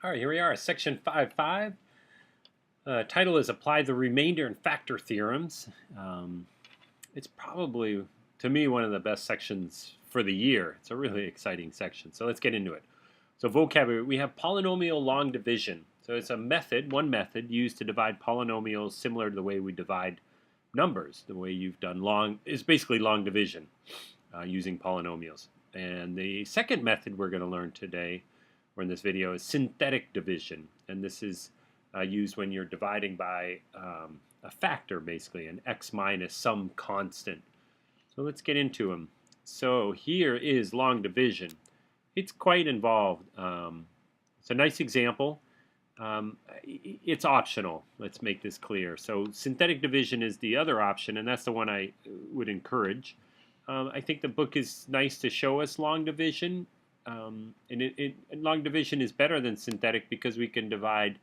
All right, here we are, section 5.5. Title is Apply the Remainder and Factor Theorems. It's probably, to me, one of the best sections for the year. It's a really exciting section. So let's get into it. So vocabulary, we have polynomial long division. So it's a method, one method, used to divide polynomials similar to the way we divide numbers. The way you've done long is basically long division using polynomials. And the second method we're going to learn today, or in this video, is synthetic division. And this is used when you're dividing by a factor, basically, an x minus some constant. So let's get into them. So here is long division. It's quite involved. It's a nice example. It's optional. Let's make this clear. So synthetic division is the other option, and that's the one I would encourage. I think the book is nice to show us long division. And long division is better than synthetic because we can divide,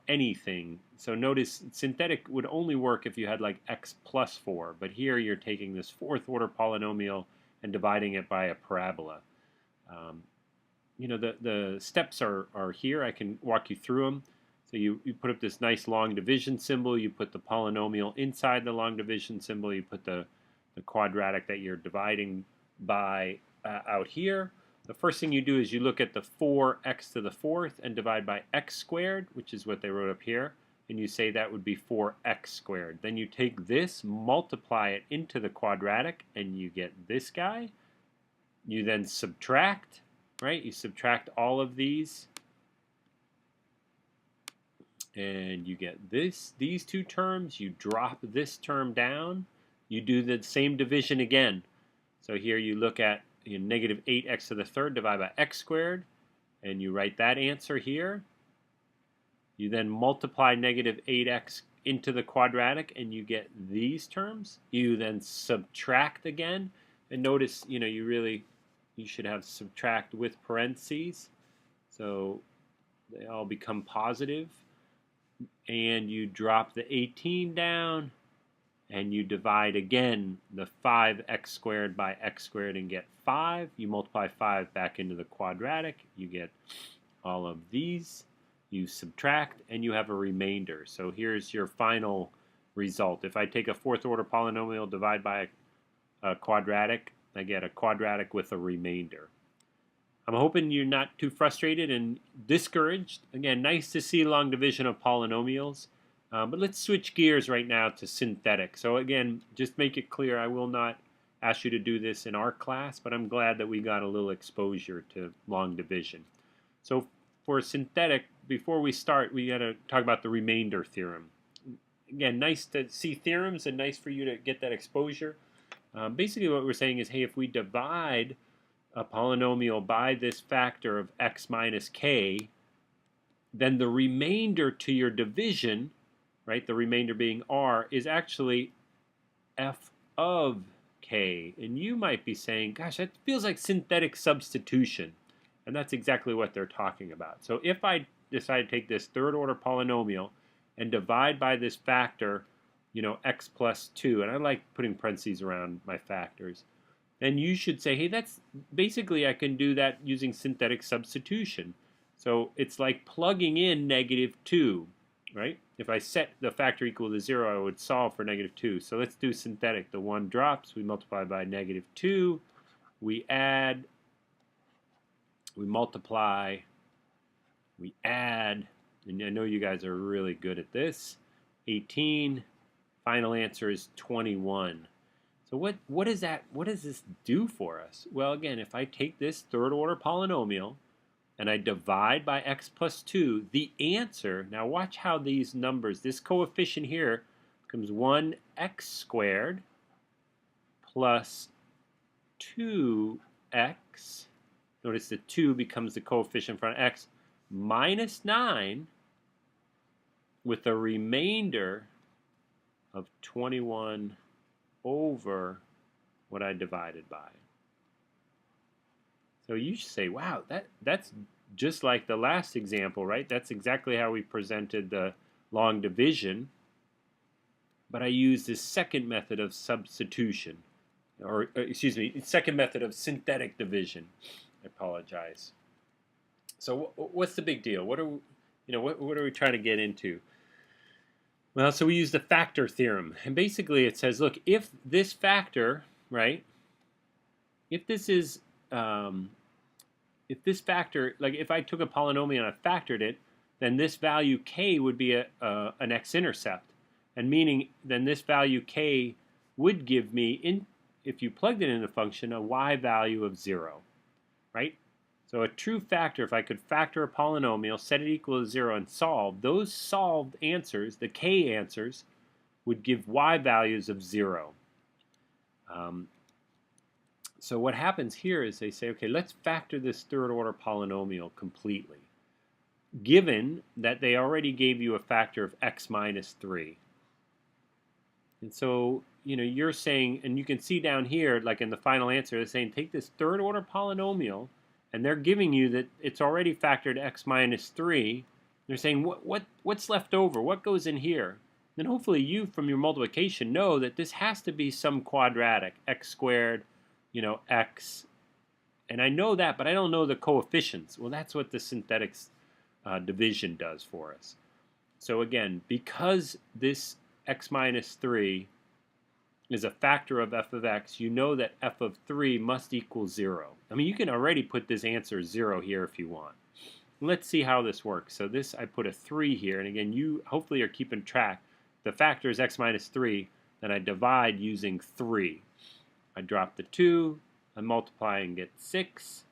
anything. So notice synthetic would only work if you had like x plus 4, but here you're taking this fourth order polynomial and dividing it by a parabola. The steps are here. I can walk you through them. So you put up this nice long division symbol. You put the polynomial inside the long division symbol. You put the quadratic that you're dividing by out here. The first thing you do is you look at the 4x to the fourth and divide by x squared, which is what they wrote up here, and you say that would be 4x squared. Then you take this, multiply it into the quadratic, and you get this guy. You then subtract, right? You subtract all of these, and you get these two terms. You drop this term down. You do the same division again. So here you look at negative 8x to the third divided by x squared, and you write that answer here. You then multiply negative 8x into the quadratic, and you get these terms. You then subtract again, and notice, you should have subtract with parentheses, so they all become positive. And you drop the 18 down, and you divide again the 5x squared by x squared and get 5. You multiply 5 back into the quadratic. You get all of these. You subtract, and you have a remainder. So here's your final result. If I take a fourth order polynomial, divide by a quadratic, I get a quadratic with a remainder. I'm hoping you're not too frustrated and discouraged. Again, nice to see long division of polynomials. But let's switch gears right now to synthetic. So again, just make it clear, I will not ask you to do this in our class, but I'm glad that we got a little exposure to long division. So for synthetic, before we start, we got to talk about the remainder theorem. Again, nice to see theorems and nice for you to get that exposure. Basically what we're saying is, hey, if we divide a polynomial by this factor of x minus k, then the remainder to your division, right, the remainder being r, is actually f of k. And you might be saying, gosh, that feels like synthetic substitution. And that's exactly what they're talking about. So if I decide to take this third order polynomial and divide by this factor, x plus 2, and I like putting parentheses around my factors, then you should say, hey, that's basically I can do that using synthetic substitution. So it's like plugging in negative 2. Right? If I set the factor equal to 0, I would solve for negative 2. So let's do synthetic. The 1 drops. We multiply by negative 2. We add. We multiply. We add. And I know you guys are really good at this. 18. Final answer is 21. So what is that? What does this do for us? Well, again, if I take this third order polynomial and I divide by x plus 2, the answer, now watch how these numbers, this coefficient here becomes 1x squared plus 2x. Notice the 2 becomes the coefficient in front of x, minus 9 with a remainder of 21 over what I divided by. So you should say, wow, that's just like the last example, right? That's exactly how we presented the long division. But I used this second method of substitution, second method of synthetic division. I apologize. So what's the big deal? What are we, what are we trying to get into? Well, so we use the factor theorem, and basically it says, look, if this factor, right? If this is if this factor, like if I took a polynomial and I factored it, then this value k would be an x-intercept, and meaning then this value k would give me, if you plugged it in the function, a y value of 0, right? So a true factor, if I could factor a polynomial, set it equal to 0, and solve, those solved answers, the k answers, would give y values of 0. So what happens here is they say, okay, let's factor this third order polynomial completely, given that they already gave you a factor of x minus 3. And so, you're saying, and you can see down here, like in the final answer, they're saying take this third order polynomial, and they're giving you that it's already factored x minus 3. They're saying, what's left over? What goes in here? Then hopefully you, from your multiplication, know that this has to be some quadratic, x squared, x, and I know that, but I don't know the coefficients. Well, that's what the synthetics division does for us. So again, because this x minus 3 is a factor of f of x, you know that f of 3 must equal 0. I mean, you can already put this answer 0 here if you want. Let's see how this works. So this, I put a 3 here, and again, you hopefully are keeping track. The factor is x minus 3, then I divide using 3. I drop the 2, I multiply and get 6,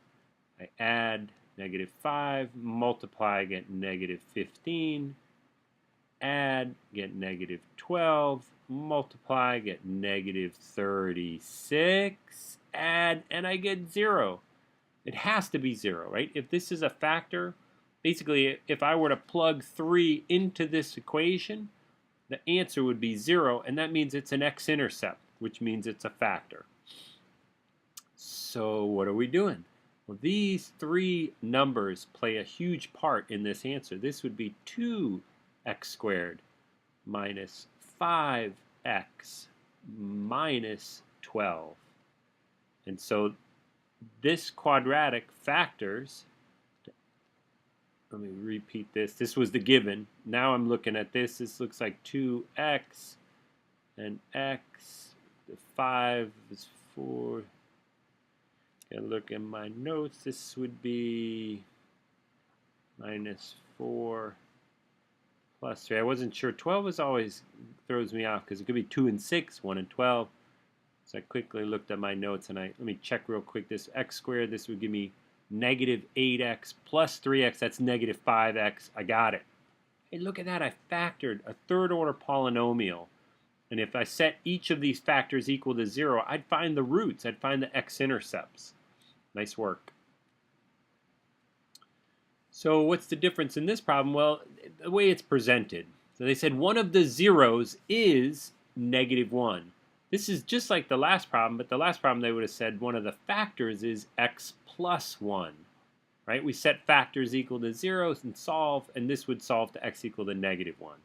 I add -5, multiply, get -15, add, get -12, multiply, get -36, add, and I get 0. It has to be 0, right? If this is a factor, basically if I were to plug 3 into this equation, the answer would be 0, and that means it's an x-intercept, which means it's a factor. So what are we doing? Well, these three numbers play a huge part in this answer. This would be 2x squared minus 5x minus 12. And so this quadratic factors, let me repeat this. This was the given. Now I'm looking at this. This looks like 2x and x. The 5 is 4. Gotta look at my notes. This would be minus 4 plus 3. I wasn't sure. 12 is always throws me off because it could be 2 and 6, 1 and 12. So I quickly looked at my notes and let me check real quick. This x squared, this would give me negative 8x plus 3x. That's negative 5x. I got it. Hey, look at that. I factored a third order polynomial. And if I set each of these factors equal to 0, I'd find the roots. I'd find the x-intercepts. Nice work. So what's the difference in this problem? Well, the way it's presented. So they said one of the zeros is -1. This is just like the last problem, but the last problem they would have said one of the factors is x plus 1. Right? We set factors equal to 0 and solve, and this would solve to x equal to -1.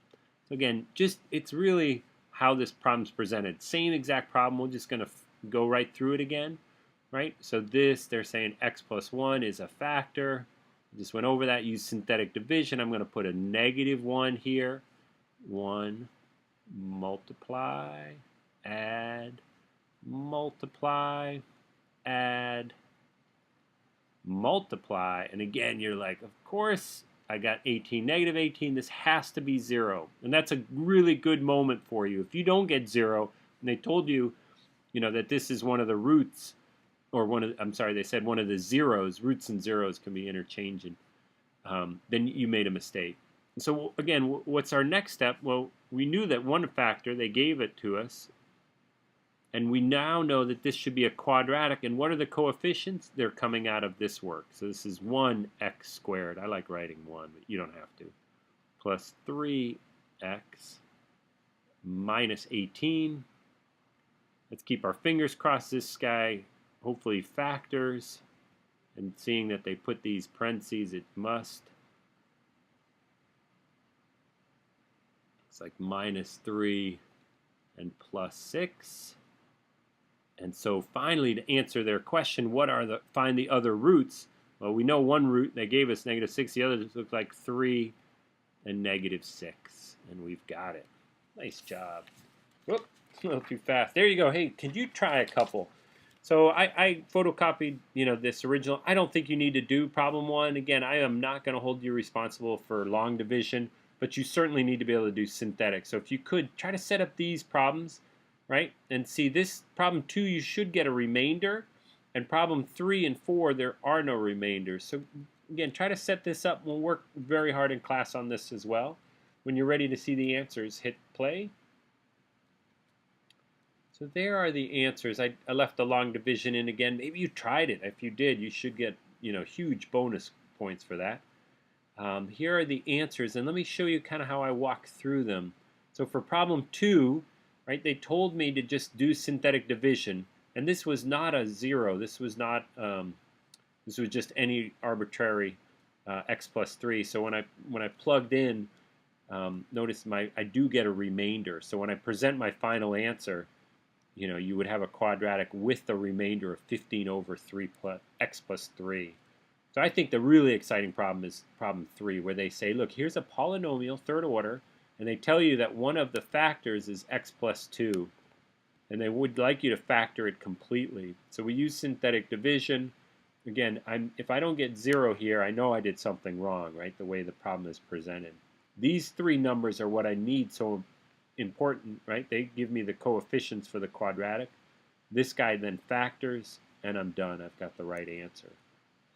So again, it's really how this problem's presented. Same exact problem. We're just going to go right through it again. Right? So this, they're saying x plus 1 is a factor. Just went over that, used synthetic division. I'm going to put a -1 here. 1, multiply, add, multiply, add, multiply. And again, you're like, of course, I got 18, -18. This has to be 0. And that's a really good moment for you. If you don't get 0, and they told you, that this is one of the roots, or they said one of the zeros, roots and zeros can be interchanged, then you made a mistake. And so again, what's our next step? Well, we knew that one factor, they gave it to us, and we now know that this should be a quadratic, and what are the coefficients? They're coming out of this work. So this is 1x squared. I like writing 1, but you don't have to. Plus 3x minus 18. Let's keep our fingers crossed this guy hopefully factors, and seeing that they put these parentheses, it must. It's like -3 and plus 6. And so finally, to answer their question, find the other roots, Well, we know one root. They gave us -6. The others look like 3 and -6. And we've got it. Nice job. Whoop, a little too fast. There you go. Hey, could you try a couple? So I photocopied, this original. I don't think you need to do problem 1. Again, I am not going to hold you responsible for long division, but you certainly need to be able to do synthetic. So if you could, try to set up these problems, right? And see, this problem 2, you should get a remainder. And problem 3 and 4, there are no remainders. So again, try to set this up. We'll work very hard in class on this as well. When you're ready to see the answers, hit play. So there are the answers. I left the long division in again. Maybe you tried it. If you did, you should get huge bonus points for that. Here are the answers, and let me show you kind of how I walk through them. So for problem 2, right, they told me to just do synthetic division, and this was not a 0. This was not. This was just any arbitrary x plus 3. So when I plugged in, notice I do get a remainder. So when I present my final answer, you would have a quadratic with the remainder of 15 over 3 plus x plus 3. So I think the really exciting problem is problem 3, where they say, look, here's a polynomial, third order, and they tell you that one of the factors is x plus 2, and they would like you to factor it completely. So we use synthetic division. Again, if I don't get 0 here, I know I did something wrong, right, the way the problem is presented. These 3 numbers are what I need so important, right? They give me the coefficients for the quadratic. This guy then factors, and I'm done. I've got the right answer.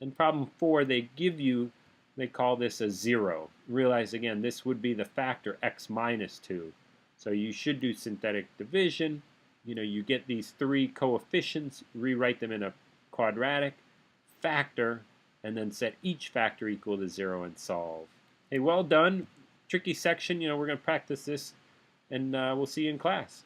And problem 4, they call this a 0. Realize, again, this would be the factor x minus 2. So you should do synthetic division. You get these 3 coefficients, rewrite them in a quadratic, factor, and then set each factor equal to 0 and solve. Hey, well done. Tricky section. We're going to practice this, and we'll see you in class.